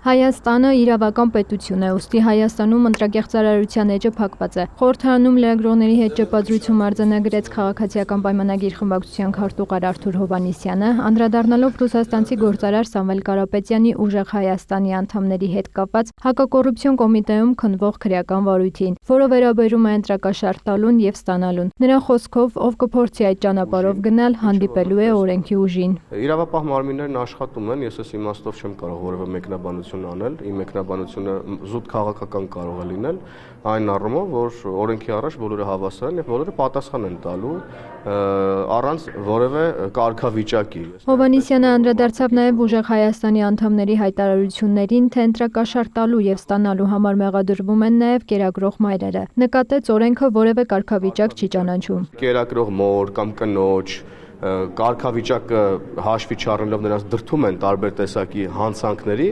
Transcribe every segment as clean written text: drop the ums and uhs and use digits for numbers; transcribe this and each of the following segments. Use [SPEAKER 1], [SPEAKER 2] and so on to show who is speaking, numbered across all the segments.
[SPEAKER 1] Հայաստանը իրավական պետություն է, ուստի Հայաստանում ընտրակեղծարարության էջը փակված է։ Խորհրդարանում լրագրողների հետ ճեպազրույցում արձանագրեց քաղաքացիական պայմանագիր խմբակցության քարտուղար Արթուր Հովհաննիսյանը, անդրադառնալով ռուսաստանցի գործարար Սամվել Կարապետյանի ուժեղ Հայաստանի անդամների հետ կապված հակակոռուպցիոն կոմիտեում քննվող քրեական վարույթին, որը վերաբերում է ընտրակաշառք տալուն եւ ստանալուն։ Նրա խոսքով, ով կփորձի այդ ճանապարհով գնալ, հանդիպելու է օրենքի ուժին։
[SPEAKER 2] Իրավապահ մարմիններն աշխատում են, ես այս իմաստով չեմ կարող որևէ մեկնաբանություն անել, իմ մեկնաբանությունը զուտ քաղաքական կարող է լինել, այն առումով, որ օրենքի առաջ բոլորը հավասար են եւ բոլորը պատասխան են տալու առանց որևէ կարգավիճակի։
[SPEAKER 1] Հովհաննիսյանը անդրադարձավ նաեւ ուժեղ Հայաստանի անդամների հայտարարություններին, թե ընտրակաշառք տալու եւ ստանալու համար մեղադրվում են նաեւ կերակրող մայրերը։ Նկատեց օրենքը որևէ կարգավիճակ չի ճանաչում։
[SPEAKER 2] Կերակրող մոր կամ կնոջ կարգավիճակը հաշվի չառնելով նրանց դրդում են տարբեր տեսակի հանցանքների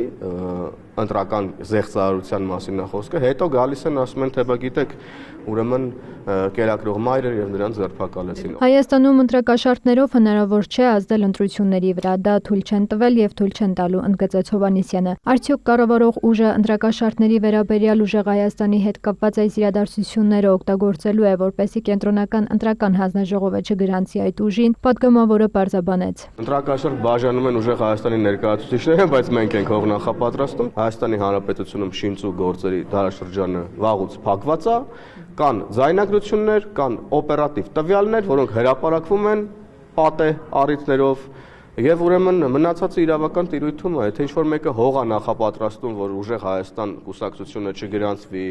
[SPEAKER 2] ընտրական զեղծարարության մասին է խոսքը, հետո գալիս են ասում են, թե բա գիտեք, ուրեմն կերակրող մայրեր եւ նրանց ձերբակալեցին։
[SPEAKER 1] Հայաստանում ընտրակաշառքներով հնարավոր չէ ազդել ընտրությունների վրա, դա թույլ չեն տվել եւ թույլ չեն տալու, ընդգծեց Հովհաննիսյանը։ Արդյոք կառավարող ուժը ընտրակաշառքների վերաբերյալ ուժեղ Հայաստանի հետ կապված այս իրադարձությունները օգտագործելու է, որպեսզի կենտրոնական ընտրական հանձնաժողովը չգրանցի այդ ուժին, պատգամավորը պարզաբանեց։
[SPEAKER 2] Ընտրակաշառք բաժանում են ուժեղ Հայաստանի ներկայացուցիչները, բայց մենք ենք հող նախապատրաստում։ Հայաստանի Հանրապետությունում շինծու գործերի դարաշրջանը վաղուց փակված է, կան ձայնագրություններ, կան օպերատիվ տվյալներ, որոնք հրապարակվում են պատե առիթներով եւ ուրեմն մնացածը իրավական տիրույթում է, եթե ինչ-որ մեկը հող է նախապատրաստում, որ ուժեղ Հայաստան կուսակցությունը չգրանցվի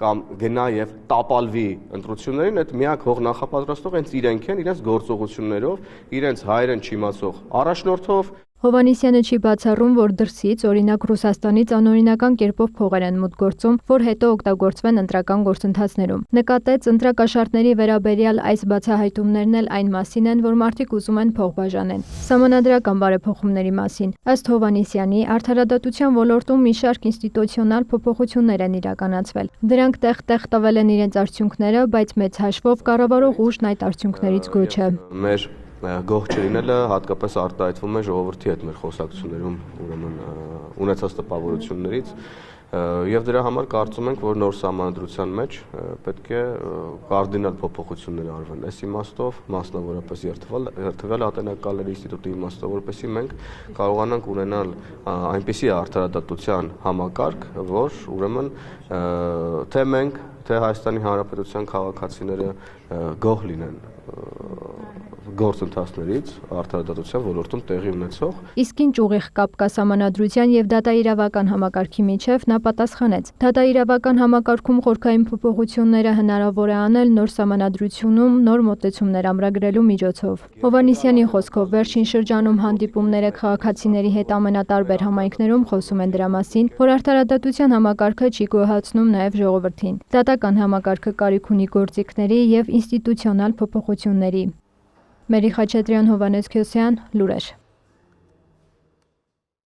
[SPEAKER 2] կամ գնա եւ տապալվի ընտրություններին, այդ միակ հող նախապատրաստող հենց իրենք են, իրենց գործողություններով, իրենց հայերեն չիմացող առաջնորդով։
[SPEAKER 1] Հովհաննիսյանը չի բացառում, որ դրսից, օրինակ Ռուսաստանից անօրինական կերպով փողեր են մուտք գործում, որ հետո օգտագործվեն ընտրական գործընթացներում։ Նկատեց, ընտրակաշառքների վերաբերյալ այս բացահայտումներն էլ այն մասին են, որ մարդիկ ուզում են փող բաժանեն։ Սահմանադրական բարեփոխումների մասին։ Ըստ Հովհաննիսյանի, արդարադատության ոլորտում մի շարք ինստիտուցիոնալ փոփոխություններ են իրականացվել։ Դրանք տեղ-տեղ տվել են իրենց արդյունքները, բայց մեծ հաշվով կառավարող ուժն այդ արդյունքներից գոչ է։
[SPEAKER 2] Մեր գոհ չլինելը հատկապես արտահայտվում է ժողովրդի հետ մեր խոսակցություններում, ուրեմն ունեցած տպավորություններից եւ դրա համար կարծում ենք, որ նոր սահմանադրության մեջ պետք է կարդինալ փոփոխություններ արվեն։ Այս իմաստով մասնավորապես երթվել ատենակալների ինստիտուտի իմաստով, որպեսզի մենք կարողանանք ունենալ այնպիսի արդարադատության համակարգ, որ ուրեմն թե մենք, թե Հայաստանի Հանրապետության քաղաքացիները գոհ լինեն գործընթացներից արդարադատության ոլորտում տեղի ունեցող։
[SPEAKER 1] Իսկ ինչ ուղիղ կապ կա սահմանադրության եւ դատաիրավական համակարգի միջև, նա պատասխանեց. դատաիրավական համակարգում խորքային փոփոխությունները հնարավոր է անել նոր սահմանադրությունում նոր մոտեցումներ ամրագրելու միջոցով։ Հովհաննիսյանի խոսքով վերջին շրջանում հանդիպումները քաղաքացիների հետ ամենատարբեր համայնքներում խոսում են դրա մասին, որ արդարադատության համակարգը չի գոհացնում նաեւ ժողովրդին։ Դատական համակարգը կարիք ունի գործիքների եւ ինստիտուցիոնալ փոփոխությունների։ Մերի Խաչատրյան, Հովհաննես Քյոսյան, լուրեր։